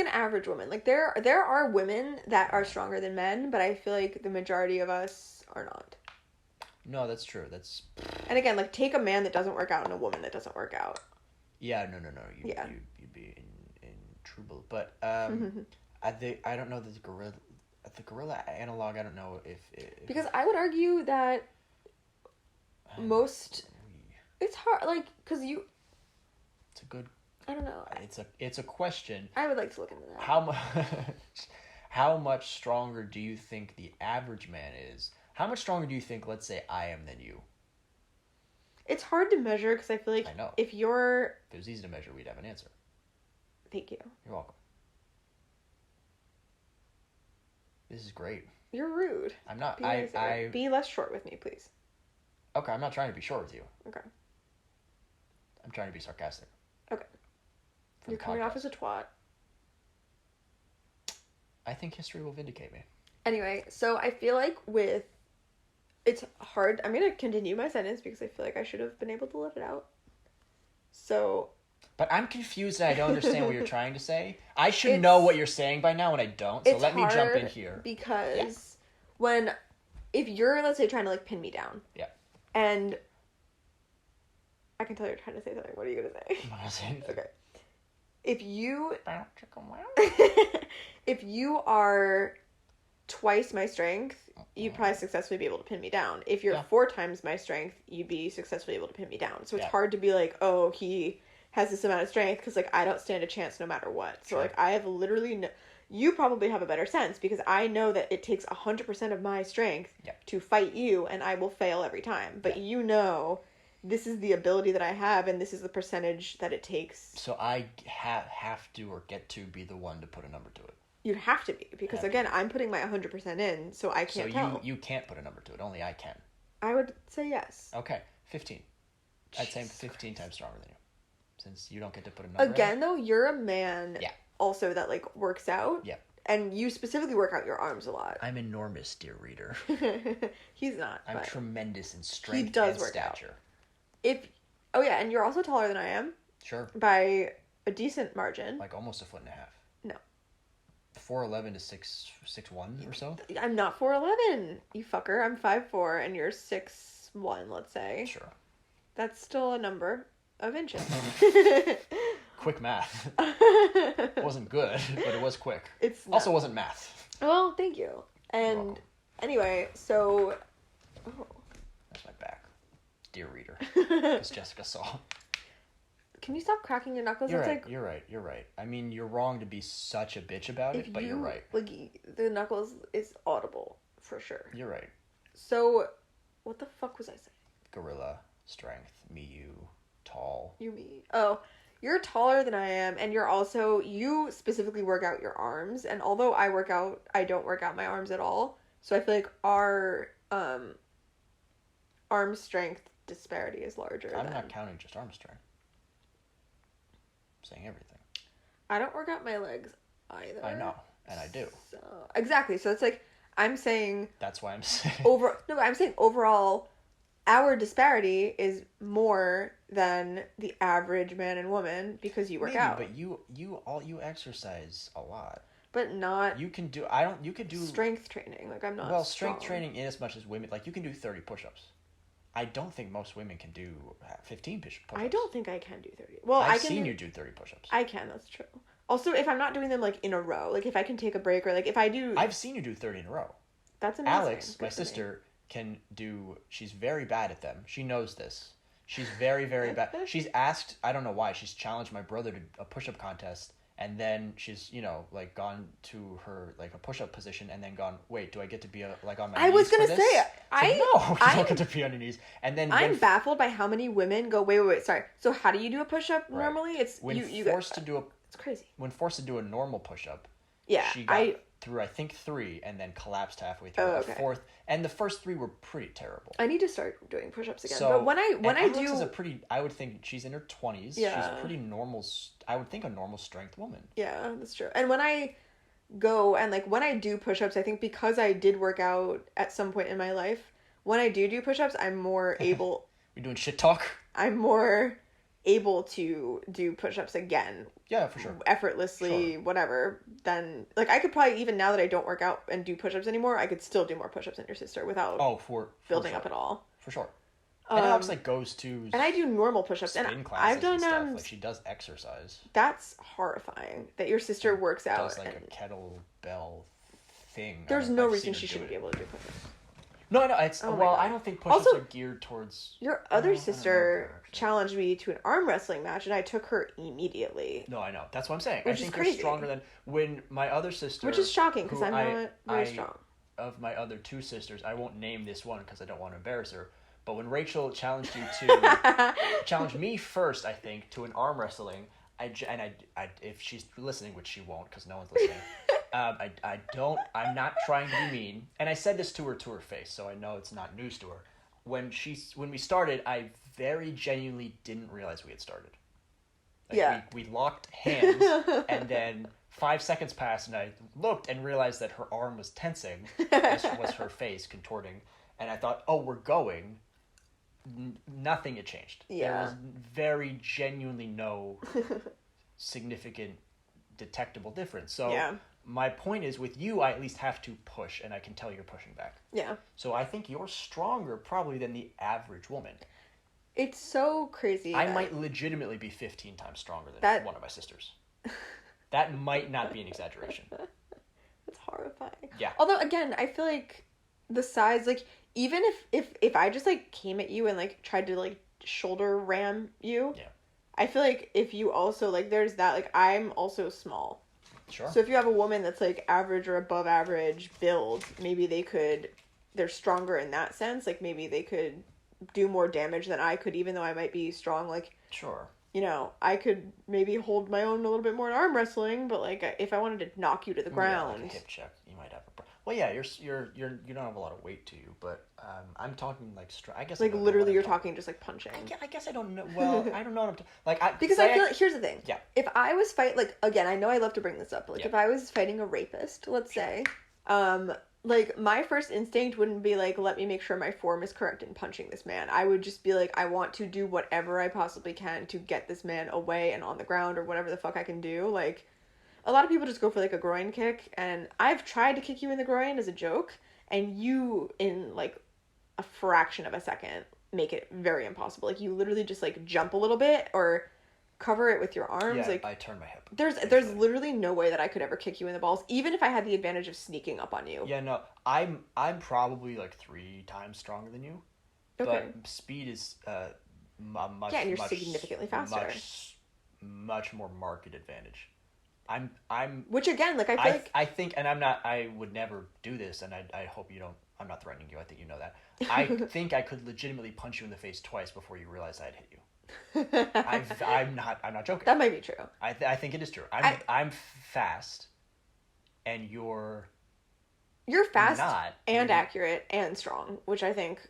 an average woman. Like, there are women that are stronger than men, but I feel like the majority of us are not. No, that's true. And again, like, take a man that doesn't work out and a woman that doesn't work out. Yeah, no. You'd be in trouble. But I don't know the gorilla analog. I don't know if because I would argue that it's hard, like, because it's a good. I don't know. It's a question. I would like to look into that. How much stronger do you think the average man is? How much stronger do you think, let's say, I am than you? It's hard to measure because I feel like if it was easy to measure, we'd have an answer. Thank you. You're welcome. This is great. You're rude. I'm not. Be less short with me, please. Okay, I'm not trying to be short with you. Okay. I'm trying to be sarcastic. Okay. You're coming off as a twat. I think history will vindicate me. Anyway, so I feel like it's hard. I'm going to continue my sentence because I feel like I should have been able to let it out. So, But I'm confused and I don't understand what you're trying to say. I should know what you're saying by now and I don't, so let me jump in here. Because if you're, let's say, trying to, like, pin me down. Yeah. And I can tell you're trying to say something. What are you going to say? I'm not going to say anything. Okay. If you are twice my strength, you'd probably successfully be able to pin me down. If you're 4 times my strength, you'd be successfully able to pin me down. So it's hard to be like, oh, he has this amount of strength, because, like, I don't stand a chance no matter what. So, like, I have literally you probably have a better sense, because I know that it takes 100% of my strength to fight you, and I will fail every time. But you know, this is the ability that I have, and this is the percentage that it takes. So I have to or get to be the one to put a number to it. You'd have to be, because again, I'm putting my 100% in, so I can't tell. So you can't put a number to it. Only I can. I would say yes. Okay, 15. I'd say 15 times stronger than you, since you don't get to put a number Again, in. though, you're a man also that, like, works out. Yeah. And you specifically work out your arms a lot. I'm enormous, dear reader. He's not. I'm tremendous in strength and stature. And you're also taller than I am. Sure. By a decent margin. Like almost a foot and a half. No. 4'11" to 6'1" or so? I'm not 4'11", you fucker. I'm 5'4", and you're 6'1", let's say. Sure. That's still a number of inches. Quick math. It wasn't good, but it was quick. Also wasn't math. Well, thank you. And anyway, so... Oh. That's my back. Dear reader. As Jessica saw. Can you stop cracking your knuckles? You're right. I mean, you're wrong to be such a bitch about it, but you're right. Like, the knuckles is audible, for sure. You're right. So, what the fuck was I saying? Gorilla, strength, me, you, tall. You, me. Oh, you're taller than I am, and you specifically work out your arms, and although I don't work out my arms at all, so I feel like our arm strength disparity is larger. I'm not counting just arm strength. I'm saying everything. I don't work out my legs either. I know, and I do. So, exactly, so it's like, I'm saying... That's why I'm saying... I'm saying overall... Our disparity is more than the average man and woman because you work out. But you exercise a lot. But not. You can do strength training. Like, I'm not. Well, strength training in as much as women, like, you can do 30 push-ups. I don't think most women can do 15 push-ups. I don't think I can do 30. Well, I've seen you do 30 push-ups. I can. That's true. Also, if I'm not doing them, like, in a row, like, if I can take a break, or, like, if I do. I've seen you do 30 in a row. That's amazing. Alex, my sister. She's very bad at them. She knows this. She's very, very bad. She's asked, I don't know why, she's challenged my brother to a push-up contest, and then she's, like, gone to her, like, a push-up position, and then gone, wait, do I get to be, on my knees I was going to say, no, you don't get to be on your knees. And then I'm baffled by how many women go, wait, sorry. So how do you do a push-up normally? It's it's crazy. When forced to do a normal push-up, she got through, I think, 3, and then collapsed halfway through the 4th. And the first 3 were pretty terrible. I need to start doing push-ups again. So, but when I Alex do... is I would think she's in her 20s. Yeah. She's pretty normal. I would think a normal strength woman. Yeah, that's true. And when I go, and, like, when I do push-ups, I think because I did work out at some point in my life, when I do push-ups, I'm more able... We're doing shit talk? I'm more able to do push-ups again. Yeah, for sure. Effortlessly, whatever. Then, like, I could probably, even now that I don't work out and do push-ups anymore, I could still do more push-ups than your sister without building up at all. For sure. And Alex, like, goes to... And I do push-ups. And I've done... stuff. Like, she does exercise. That's horrifying that your sister works out. Does, like, a kettlebell thing. There's no reason she shouldn't be able to do push-ups. No, it's... I don't think push-ups are geared towards... Your other sister challenged me to an arm wrestling match, and I took her immediately. No, I know. That's what I'm saying. Which I think is crazy. you're stronger than... When my other sister... Which is shocking, because I'm not very strong. Of my other 2 sisters, I won't name this one because I don't want to embarrass her, but when Rachel challenged you to... challenged me first, I think, to an arm wrestling... if she's listening, which she won't because no one's listening, I'm not trying to be mean. And I said this to her face, so I know it's not news to her. When we started, I very genuinely didn't realize we had started. Like, we locked hands, and then 5 seconds passed, and I looked and realized that her arm was tensing. This was her face contorting. And I thought, oh, we're going. nothing had changed. Yeah. There was very genuinely no significant detectable difference. So my point is, with you, I at least have to push, and I can tell you're pushing back. Yeah. So I think you're stronger probably than the average woman. It's so crazy. I might legitimately be 15 times stronger than one of my sisters. That might not be an exaggeration. That's horrifying. Yeah. Although, again, I feel like the size, like, even if I just, like, came at you and, like, tried to, like, shoulder ram you, I feel like if you also, like, there's that, like, I'm also small. Sure. So if you have a woman that's, like, average or above average build, maybe they're stronger in that sense. Like, maybe they could do more damage than I could, even though I might be strong. Like, sure. You know, I could maybe hold my own a little bit more in arm wrestling, but, like, if I wanted to knock you to the ground, like a hip check, you might have a. Well, yeah, you don't have a lot of weight to you, but I'm talking like I guess like literally you're talking just like punching. I guess I don't know. Well, I don't know what I'm like. Because I feel like here's the thing. Yeah. If I was like again, I know I love to bring this up, but like if I was fighting a rapist, let's say, like my first instinct wouldn't be like, let me make sure my form is correct in punching this man. I would just be like, I want to do whatever I possibly can to get this man away and on the ground or whatever the fuck I can do. Like, a lot of people just go for like a groin kick, and I've tried to kick you in the groin as a joke, and you in like a fraction of a second make it very impossible. Like, you literally just like jump a little bit or cover it with your arms. Yeah, like I turn my hip. There's literally no way that I could ever kick you in the balls, even if I had the advantage of sneaking up on you. Yeah, no, I'm probably like 3 times stronger than you, but speed is much. Yeah, and you're significantly faster. Much more marked advantage. Which again, like I think, and I would never do this, and I hope you don't. I'm not threatening you. I think you know that. I think I could legitimately punch you in the face twice before you realize I'd hit you. I'm not joking. That might be true. I think it is true. I'm fast, and you're fast not, and accurate and strong, which I think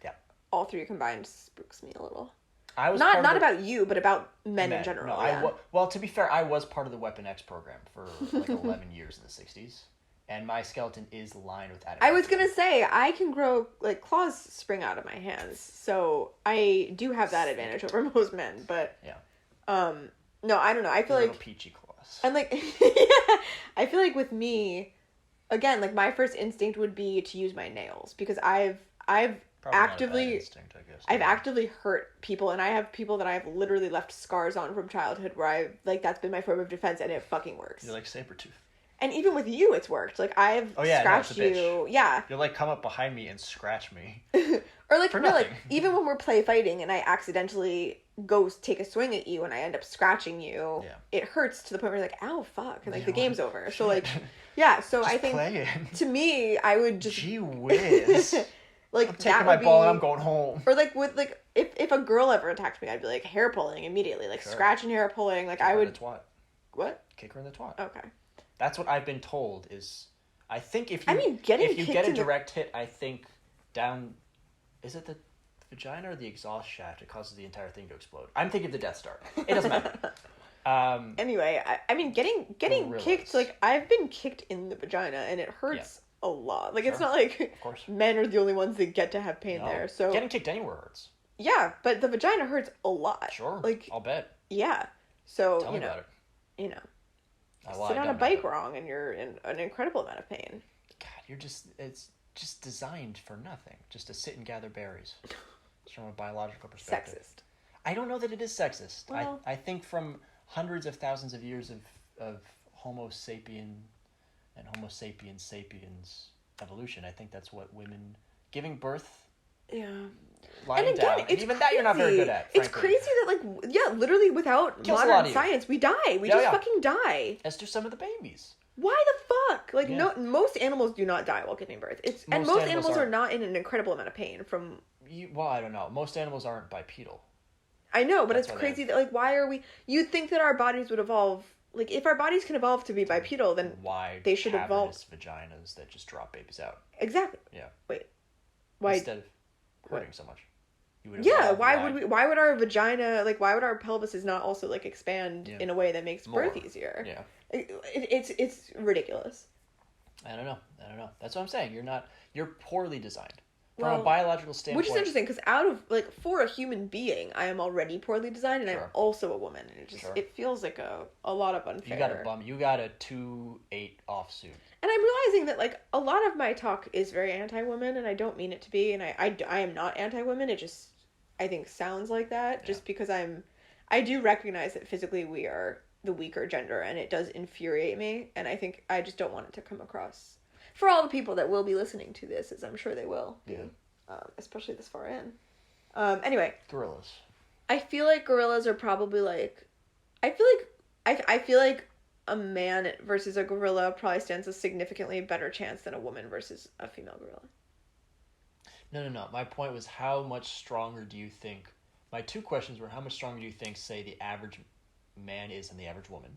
all three combined spooks me a little. I was not about you, but about men in general. No, well, to be fair, I was part of the Weapon X program for like 11 years in the 60s, and my skeleton is lined with adamantium. I was gonna say, I can grow, like, claws spring out of my hands, so I do have that advantage over most men, but... Yeah. No, I don't know, I feel like... Little peachy claws. And, like, I feel like with me, again, like, my first instinct would be to use my nails, because I've actively instinct, I guess. I've actively hurt people, and I have people that I've literally left scars on from childhood where I've, like, that's been my form of defense, and it fucking works. You're like Sabretooth. And even with you, it's worked. Like, I've scratched you. Yeah. You'll, like, come up behind me and scratch me. Or, like, for no, nothing. like, even when we're play fighting and I accidentally go take a swing at you and I end up scratching you, it hurts to the point where you're like, ow, fuck. And, like, the game's over. So, like, yeah, so just I think, playing. To me, I would just... Gee whiz. Like, I'm taking my ball and I'm going home. Or, like, with, like, if a girl ever attacked me, I'd be, like, hair pulling immediately. Like, scratching, hair pulling. Like, I would... Kick her in the twat. What? Kick her in the twat. Okay. That's what I've been told is... I think if you... if you get a direct hit, I think down... Is it the vagina or the exhaust shaft? It causes the entire thing to explode. I'm thinking of the Death Star. It doesn't matter. Anyway, I mean, getting kicked... Like, I've been kicked in the vagina, and it hurts... a lot. Like, it's not like men are the only ones that get to have pain there. So getting kicked anywhere hurts. Yeah, but the vagina hurts a lot. Sure. Like, I'll bet. Yeah. So, Tell me about it. You know. Sit on a bike wrong and you're in an incredible amount of pain. God, it's just designed for nothing. Just to sit and gather berries. It's from a biological perspective. Sexist. I don't know that it is sexist. Well, I think from hundreds of thousands of years of Homo sapien and Homo sapiens sapiens evolution, I think that's what women giving birth, lying down, and even that you're not very good at. Frankly. It's crazy that, like, literally without modern science, we die. We just fucking die. As do some of the babies. Why the fuck? Like, no, most animals do not die while giving birth. Most animals are not in an incredible amount of pain from. Well, I don't know. Most animals aren't bipedal. I know, but it's crazy that, like, why are we? You'd think that our bodies would evolve. Like, if our bodies can evolve to be bipedal, then why they should evolve. Vaginas that just drop babies out. Exactly. Yeah. Wait. Why? Instead of hurting so much. Why would our vagina, like, why would our pelvises not also, like, expand in a way that makes birth easier? Yeah. It's ridiculous. I don't know. That's what I'm saying. You're poorly designed. From a biological standpoint. Which is interesting, because out of, like, for a human being, I am already poorly designed, and I'm also a woman. And it feels like a lot of unfair. You got a 2/8 offsuit. And I'm realizing that, like, a lot of my talk is very anti-women, and I don't mean it to be, and I am not anti-women, it just, I think, sounds like that, just because I do recognize that physically we are the weaker gender, and it does infuriate me, and I think I just don't want it to come across. For all the people that will be listening to this, as I'm sure they will. Yeah. Especially this far in. Anyway. Gorillas. I feel like gorillas are probably like... I feel like a man versus a gorilla probably stands a significantly better chance than a woman versus a female gorilla. No. My point was, how much stronger do you think... My two questions were, how much stronger do you think, say, the average man is than the average woman?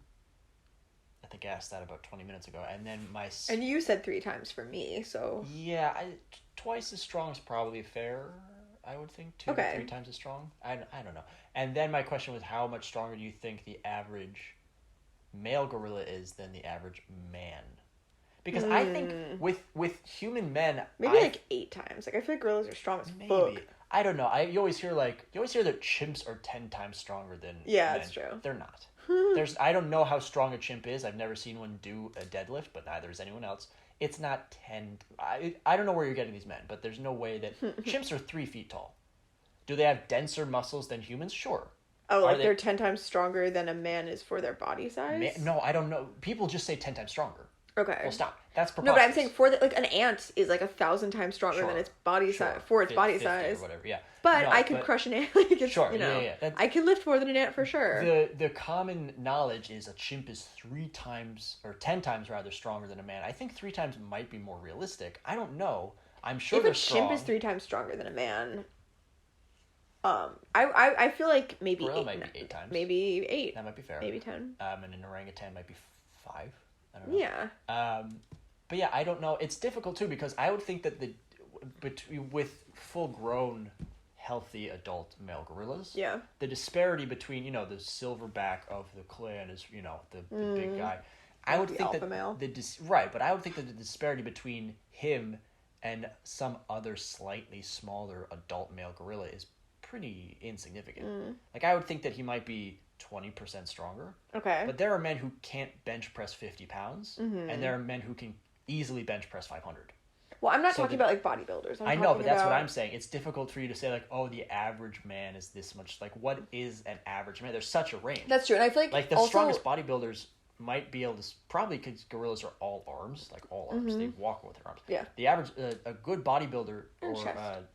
I think I asked that about 20 minutes ago. And then And you said 3 times for me, so... Yeah, twice as strong is probably fair, I would think. 2 to 3 times as strong. I don't know. And then my question was, how much stronger do you think the average male gorilla is than the average man? Because I think with human men... Maybe like 8 times. Like, I feel like gorillas are strong as fuck. I don't know. You always hear that chimps are 10 times stronger than men. That's true. They're not. I don't know how strong a chimp is. I've never seen one do a deadlift, but neither has anyone else. It's not 10. I don't know where you're getting these men, but there's no way that chimps are 3 feet tall. Do they have denser muscles than humans? Sure. Oh, like they're 10 times stronger than a man is for their body size? No, I don't know. People just say 10 times stronger. Okay. Well, stop. That's preposterous. No, but I'm saying like an ant is like 1,000 times stronger than its body size for its body size. Or whatever, yeah. But I could crush an ant. Sure, I could lift more than an ant for sure. The common knowledge is a chimp is 3 times or 10 times rather stronger than a man. I think 3 times might be more realistic. I don't know. I'm sure they're strong. If a chimp is 3 times stronger than a man, I feel like maybe gorilla might be 8 times. Maybe 8. That might be fair. Maybe 10. And an orangutan might be 5. I don't know. Yeah. But yeah, I don't know. It's difficult too, because I would think that with full-grown, healthy adult male gorillas, the disparity between the silverback of the clan is the big guy. I would think that male. But I would think that the disparity between him and some other slightly smaller adult male gorilla is pretty insignificant. Like, I would think that he might be 20% stronger. Okay. But there are men who can't bench press 50 pounds, and there are men who can easily bench press 500. Well, I'm not talking about like bodybuilders. I know, but that's what I'm saying. It's difficult for you to say like, oh, the average man is this much. Like, what is an average man? There's such a range. That's true, and I feel like the strongest bodybuilders might be able to probably, because gorillas are all arms, like all arms. They walk with their arms. Yeah. The average, a good bodybuilder or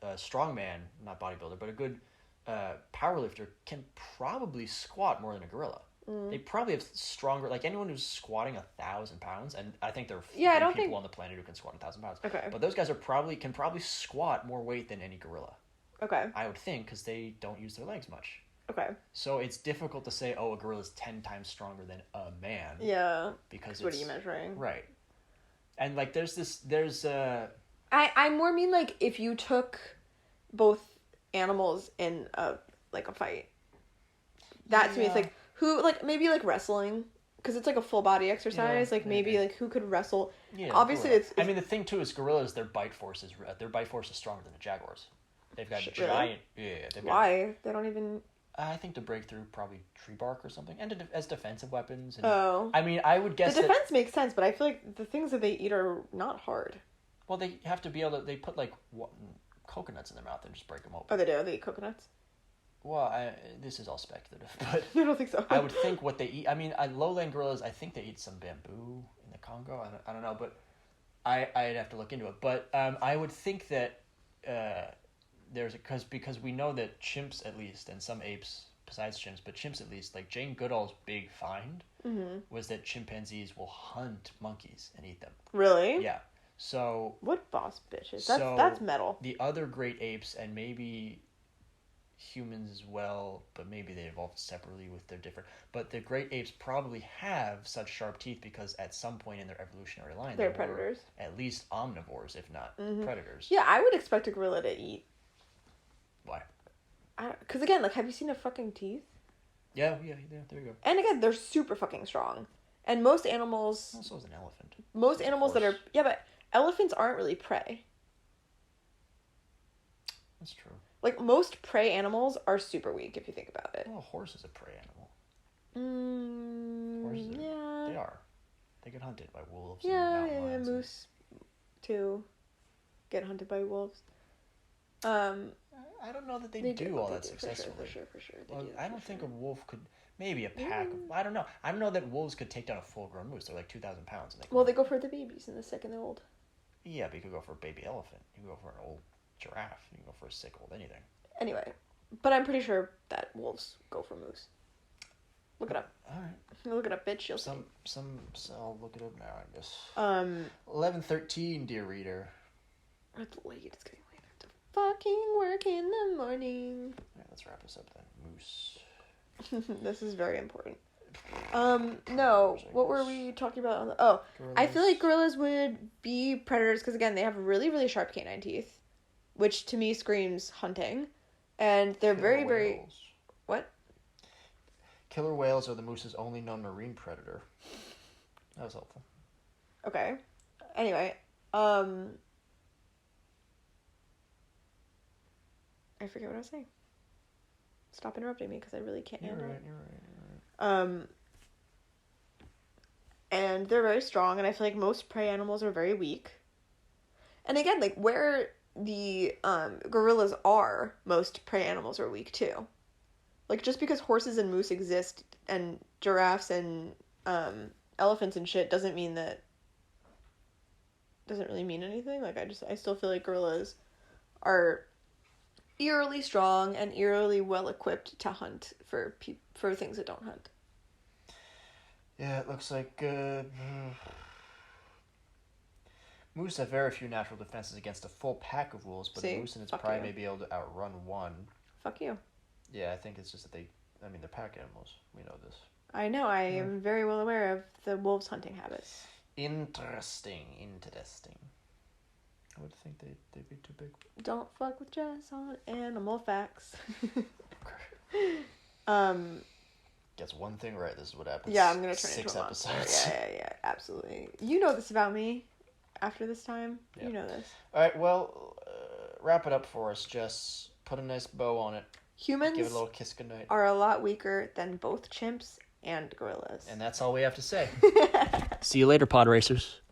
a strong man, not bodybuilder, but a good powerlifter can probably squat more than a gorilla. They probably have stronger, like anyone who's squatting 1,000 pounds, and I think there are people on the planet who can squat 1,000 pounds. Okay. But those guys can probably squat more weight than any gorilla. Okay. I would think, because they don't use their legs much. Okay. So it's difficult to say, oh, a gorilla is 10 times stronger than a man. Yeah. Because what are you measuring? Right. And like I more mean like if you took both animals in a fight. That to me is like, who, like, maybe like wrestling, because it's like a full body exercise. Like maybe like who could wrestle. Yeah. Obviously, it's I mean, the thing too is gorillas. Their bite force is stronger than the jaguars. They've got giant. Really? Why? They don't even. I think to break through probably tree bark or something, and as defensive weapons. And, I mean, I would guess the defense makes sense, but I feel like the things that they eat are not hard. Well, they have to be able to. They put like coconuts in their mouth and just break them open. Oh, they do. They eat coconuts. Well, this is all speculative, but I don't think so. I would think what they eat. I mean, lowland gorillas. I think they eat some bamboo in the Congo. I don't know, but I'd have to look into it. But I would think that because we know that chimps at least, and some apes besides chimps, but chimps at least, like Jane Goodall's big find was that chimpanzees will hunt monkeys and eat them. Really? Yeah. So what boss bitches? That's metal. The other great apes, and maybe humans as well, but maybe they evolved separately with their different. But the great apes probably have such sharp teeth because at some point in their evolutionary line, they're predators. At least omnivores, if not predators. Yeah, I would expect a gorilla to eat. Why? Because again, like, have you seen their fucking teeth? Yeah, there you go. And again, they're super fucking strong. And most animals... Well, so is an elephant. Most animals that are... Yeah, but elephants aren't really prey. That's true. Like, most prey animals are super weak, if you think about it. Well, a horse is a prey animal. Horses yeah. They are. They get hunted by wolves and mountain lions. Moose, too, get hunted by wolves. I don't know that they do all that successfully. For sure. I don't think a wolf could... Maybe a pack of... I don't know. I don't know that wolves could take down a full-grown moose. They're like 2,000 pounds. And they go for the babies and the sick and the old. Yeah, but you could go for a baby elephant. You can go for an old giraffe. You can go for a sick old anything. Anyway, but I'm pretty sure that wolves go for moose. Look it up. All right. Look it up, bitch. You'll see. I'll look it up now, I guess. 11:13, dear reader. It's late. It's getting late. I have to fucking work in the morning. All right, let's wrap this up then. Moose. This is very important. No. What were we talking about? Gorillas. I feel like gorillas would be predators because, again, they have really, really sharp canine teeth, which to me screams hunting. And they're very, very... What? Killer whales are the moose's only known marine predator. That was helpful. Okay. Anyway, I forget what I was saying. Stop interrupting me because I really can't handle it. You're right. And they're very strong, and I feel like most prey animals are very weak. And again, like, where the gorillas are, most prey animals are weak too. Like, just because horses and moose exist, and giraffes and elephants and shit, doesn't really mean anything. Like, I still feel like gorillas are eerily strong and eerily well equipped to hunt for things that don't hunt. Yeah, it looks like moose have very few natural defenses against a full pack of wolves, but a moose in its prime may be able to outrun one. Fuck you. Yeah, I think it's just that they're pack animals. We know this. I know. I am very well aware of the wolves' hunting habits. Interesting. I would think they'd be too big. Don't fuck with Jess on animal facts. Gets one thing right, this is what happens. Yeah, I'm gonna turn it into 6 a monster. episodes. Yeah, absolutely. You know this about me. After this time, You know this. All right, well, wrap it up for us, Jess. Put a nice bow on it. Humans give it a little kiss goodnight. Are a lot weaker than both chimps and gorillas. And that's all we have to say. See you later, pod racers.